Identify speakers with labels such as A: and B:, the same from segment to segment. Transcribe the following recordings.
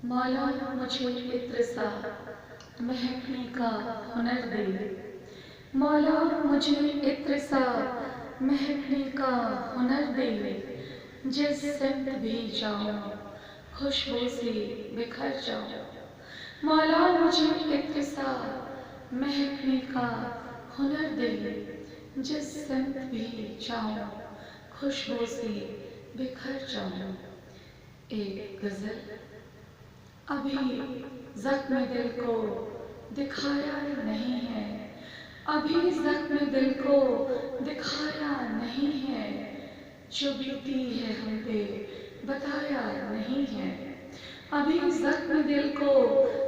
A: مولا مجھے عطر سا مہکنے کا ہنر دے، مولا مجھے عطر سا مہکنے کا ہنر دے، جس سمت بھی جاؤں خوشبو سے بکھر جاؤں۔ مولا مجھے عطر سا مہکنے کا ہنر دے، جس سمت بھی جاؤں خوشبو سے بکھر جاؤں۔ ایک غزل۔ ابھی زخم دل کو دکھایا نہیں ہے، ابھی زخم دل کو دکھایا نہیں ہے، جو بیتی ہے ہم پہ بتایا نہیں ہے، ابھی زخم دل کو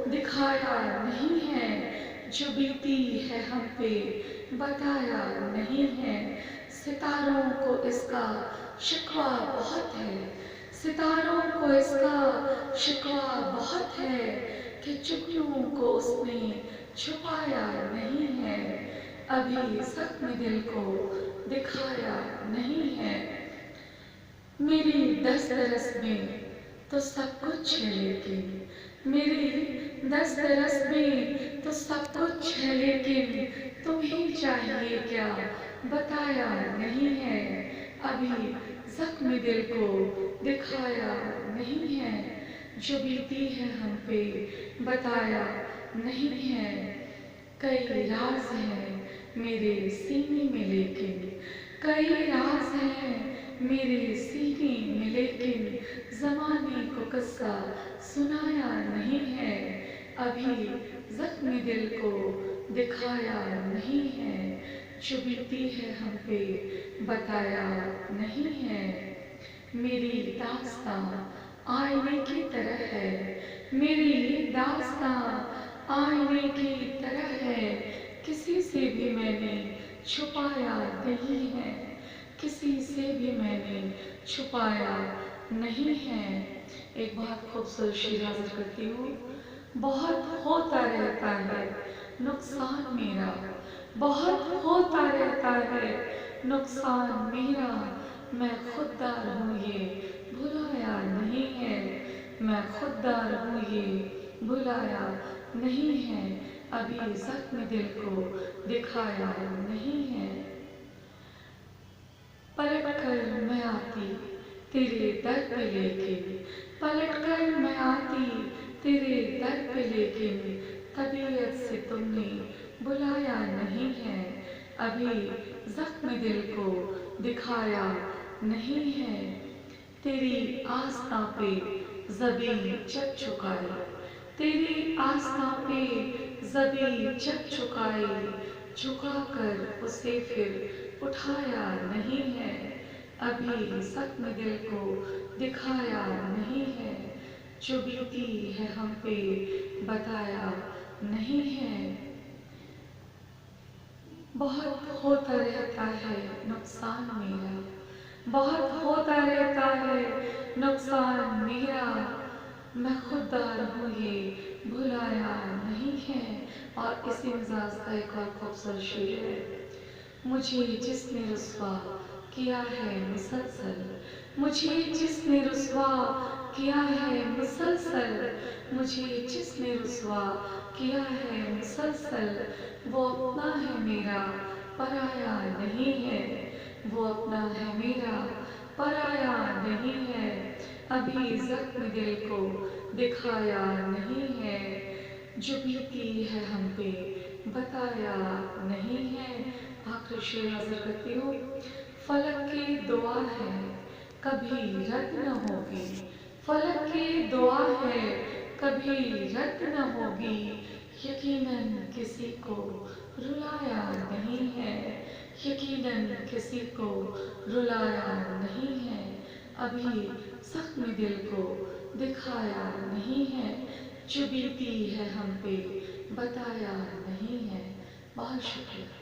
A: دکھایا نہیں ہے، جو بیتی ہے ہم پہ بتایا نہیں ہے۔ ستاروں کو اس کا شکوہ بہت ہے، ستاروں کو اس کا شکوہ بہت ہے، کہ جگنوں کو اس نے چھپایا نہیں ہے، ابھی زخم دل کو دکھایا نہیں ہے۔ میری دسترس میں تو سب کچھ ہے لیکن، میری دسترس میں تو سب کچھ ہے لیکن، تمہیں چاہیے کیا بتایا نہیں ہے، ابھی زخم دل کو دکھایا نہیں ہے، جو بیتی ہے ہم پہ بتایا نہیں ہے۔ کئی راز ہیں میرے سینے میں لیکن، کئی راز ہیں میرے سینے میں لیکن، زمانے کو قصہ سنایا نہیں ہے، ابھی زخم دل کو دکھایا نہیں ہے، جو بیتی ہے ہم پہ بتایا نہیں ہے۔ میری داستاں آئینے کی طرح ہے، میری داستاں آئینے کی طرح ہے، کسی سے بھی میں نے چھپایا نہیں ہے، کسی سے بھی میں نے چھپایا نہیں ہے۔ ایک بہت خوبصورت شعر حاضر کرتی ہوں۔ بہت ہوتا رہتا ہے نقصان میرا، بہت ہوتا رہتا ہے نقصان میرا، میں خوددار ہوں یہ بھلایا نہیں ہے، میں خوددار ہوں یہ بھلایا نہیں ہے، ابھی زخم دل کو دکھایا نہیں ہے۔ پلٹ کر میں آتی تیرے در پہ لیکن، پلٹ کر میں آتی تیرے در پہ لیکن، طبیعت سے تم نے بلایا نہیں ہے، ابھی زخم دل کو دکھایا نہیں ہے۔ تیری آستاں پہ زبیں جب جھکائی، تیری آستاں پہ زبیں جب جھکائی، جھکا کر اسے پھر اٹھایا نہیں ہے، ابھی زخم دل کو دکھایا نہیں ہے، جو بیتی ہے ہم پہ بتایا نہیں ہے۔ بہت ہوتا رہتا ہے نقصان میرا، بہت ہوتا رہتا ہے نقصان میرا، میں خوددار ہوں یہ بھلایا نہیں ہے۔ اور اسی مزاج کا ایک اور خوبصورت شعر ہے۔ مجھے جس نے رسوا کیا ہے مسلسل، مجھے جس نے رسوا کیا ہے مسلسل، مجھے جس نے رسوا کیا ہے مسلسل، وہ اپنا ہے میرا پرایا نہیں ہے، وہ اپنا ہے میرا پرایا نہیں ہے، ابھی زخم دل کو دکھایا نہیں ہے، جو بیتی ہے ہم پہ بتایا نہیں ہے۔ آخر شعر حاضر کرتی ہوں۔ فلک کی دعا ہے کبھی رد نہ ہوگی، فلک کی دعا ہے کبھی رد نہ ہوگی، یقیناً کسی کو رلایا نہیں ہے، یقیناً کسی کو رلایا نہیں ہے، ابھی زخم دل کو دکھایا نہیں ہے، جو بیتی ہے ہم پہ بتایا نہیں ہے۔ بہت شکریہ۔